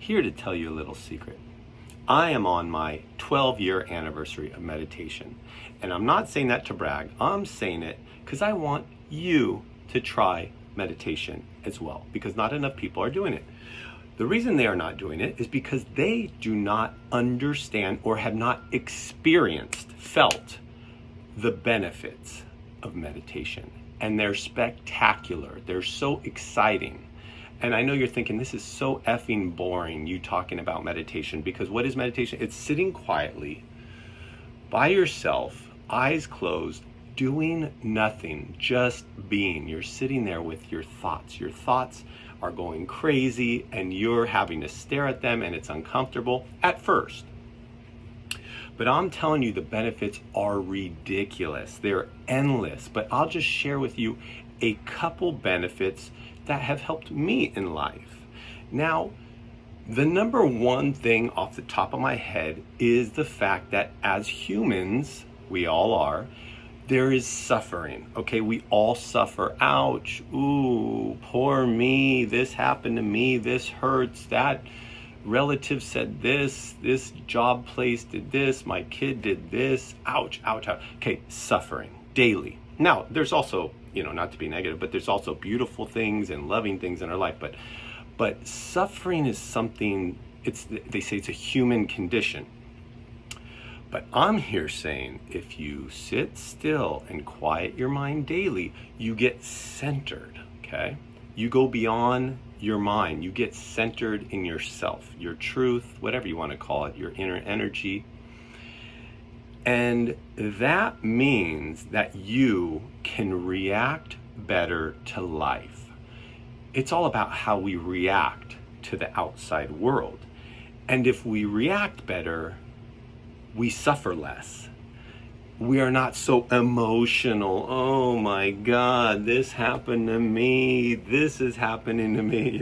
here to tell you a little secret. I am on my 12-year anniversary of meditation. And I'm not saying that to brag. I'm saying it because I want you to try meditation as well, because not enough people are doing it. The reason they are not doing it is because they do not understand or have not felt the benefits of meditation. And they're spectacular. They're so exciting. And I know you're thinking, this is so effing boring, you talking about meditation, because what is meditation? It's sitting quietly by yourself, eyes closed, doing nothing, just being. You're sitting there with your thoughts. Your thoughts are going crazy and you're having to stare at them, and it's uncomfortable at first. But I'm telling you, the benefits are ridiculous. They're endless. But I'll just share with you a couple benefits that have helped me in life. Now, the number one thing off the top of my head is the fact that as humans, we all are, there is suffering. Okay, we all suffer. Ouch, ooh, poor me, this happened to me, this hurts, that relative said this job place did this, my kid did this, ouch, ouch, ouch. Okay, suffering daily. Now, there's also, not to be negative, but there's also beautiful things and loving things in our life. But suffering is something, they say it's a human condition. But I'm here saying, if you sit still and quiet your mind daily, you get centered, okay? You go beyond your mind. You get centered in yourself, your truth, whatever you want to call it, your inner energy. And that means that you can react better to life. It's all about how we react to the outside world. And if we react better, we suffer less. We are not so emotional. Oh my God, this happened to me. This is happening to me.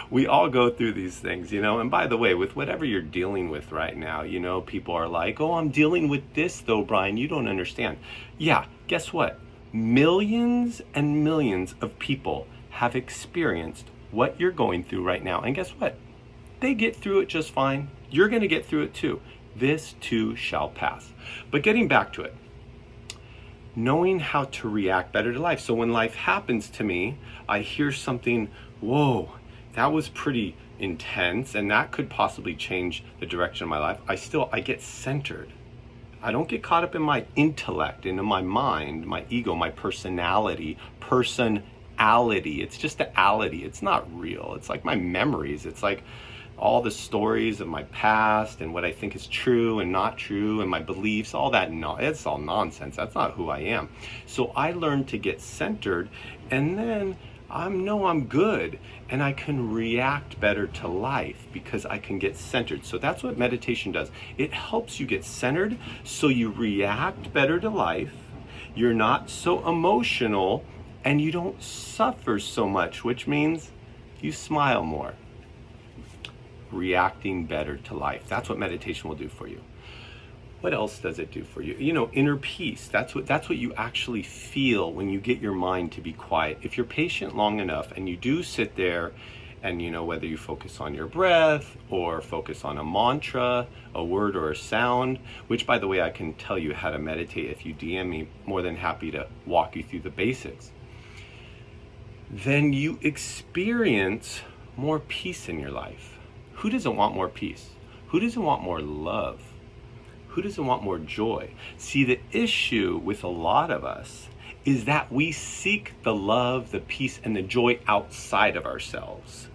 We all go through these things, And by the way, with whatever you're dealing with right now, people are like, oh, I'm dealing with this though, Brian. You don't understand. Yeah, guess what? Millions and millions of people have experienced what you're going through right now. And guess what? They get through it just fine. You're going to get through it too. This too shall pass. But getting back to it, knowing how to react better to life. So when life happens to me, I hear something, whoa, that was pretty intense, and that could possibly change the direction of my life. I get centered. I don't get caught up in my intellect, into my mind, my ego, my personality. It's just an ality. It's not real. It's like my memories. It's like all the stories of my past and what I think is true and not true and my beliefs, all that. No, it's all nonsense. That's not who I am. So I learned to get centered, and then I'm good, and I can react better to life because I can get centered. So that's what meditation does. It helps you get centered so you react better to life. You're not so emotional and you don't suffer so much, which means you smile more. Reacting better to life. That's what meditation will do for you. What else does it do for you? Inner peace. That's what you actually feel when you get your mind to be quiet. If you're patient long enough and you do sit there and whether you focus on your breath or focus on a mantra, a word or a sound, which by the way, I can tell you how to meditate if you DM me, more than happy to walk you through the basics. Then you experience more peace in your life. Who doesn't want more peace? Who doesn't want more love? Who doesn't want more joy? See, the issue with a lot of us is that we seek the love, the peace, and the joy outside of ourselves.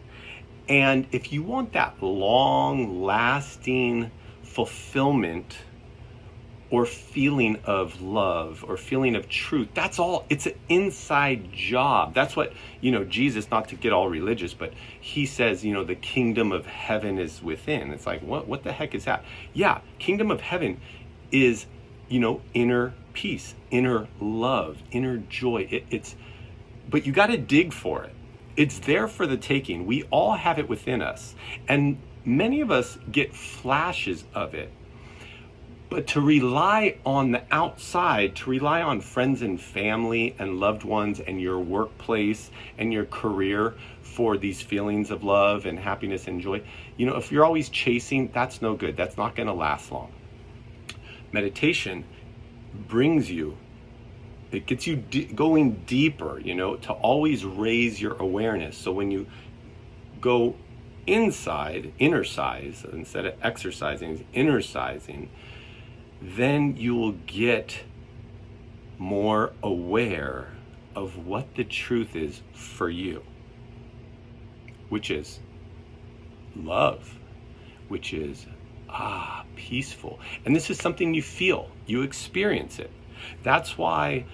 And if you want that long-lasting fulfillment or feeling of love or feeling of truth, that's all. It's an inside job. That's what, Jesus, not to get all religious, but he says, the kingdom of heaven is within. It's like, what the heck is that? Yeah, kingdom of heaven is, inner peace, inner love, inner joy. But you got to dig for it. It's there for the taking. We all have it within us. And many of us get flashes of it. But to rely on the outside, to rely on friends and family and loved ones and your workplace and your career for these feelings of love and happiness and joy, if you're always chasing, that's no good. That's not going to last long. Meditation brings you, it gets you going deeper, to always raise your awareness. So when you go inside, innercise, instead of exercising, innercising, then you will get more aware of what the truth is for you, which is love, which is peaceful. And this is something you feel, you experience it. That's why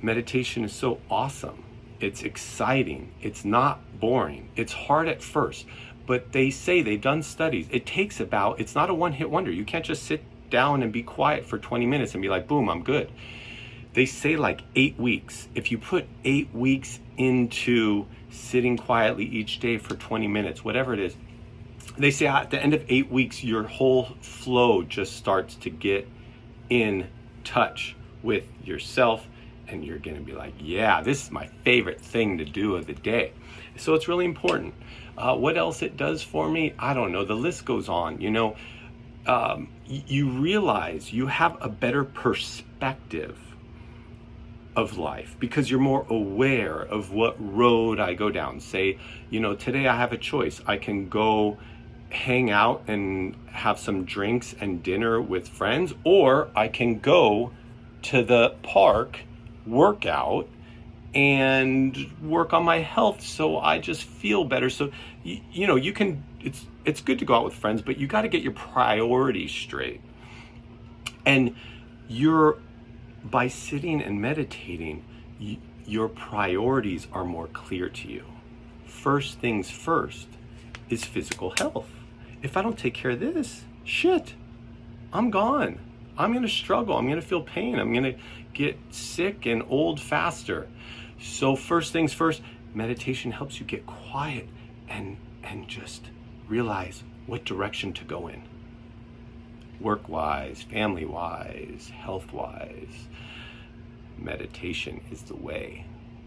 meditation is so awesome. It's exciting. It's not boring. It's hard at first, but they say, they've done studies, it's not a one-hit wonder. You can't just sit down and be quiet for 20 minutes and be like, boom, I'm good. They say like 8 weeks. If you put 8 weeks into sitting quietly each day for 20 minutes, whatever it is, they say at the end of 8 weeks, your whole flow just starts to get in touch with yourself, and you're going to be like, yeah, this is my favorite thing to do of the day. So it's really important. What else it does for me? I don't know. The list goes on. You realize you have a better perspective of life because you're more aware of what road I go down. Say, today I have a choice. I can go hang out and have some drinks and dinner with friends, or I can go to the park, work out, and work on my health so I just feel better. So, you can, it's good to go out with friends, but you got to get your priorities straight. And by sitting and meditating, your priorities are more clear to you. First things first is physical health. If I don't take care of this, shit, I'm gone. I'm going to struggle. I'm going to feel pain. I'm going to get sick and old faster. So first things first, meditation helps you get quiet and just realize what direction to go in. Work-wise, family-wise, health-wise, meditation is the way.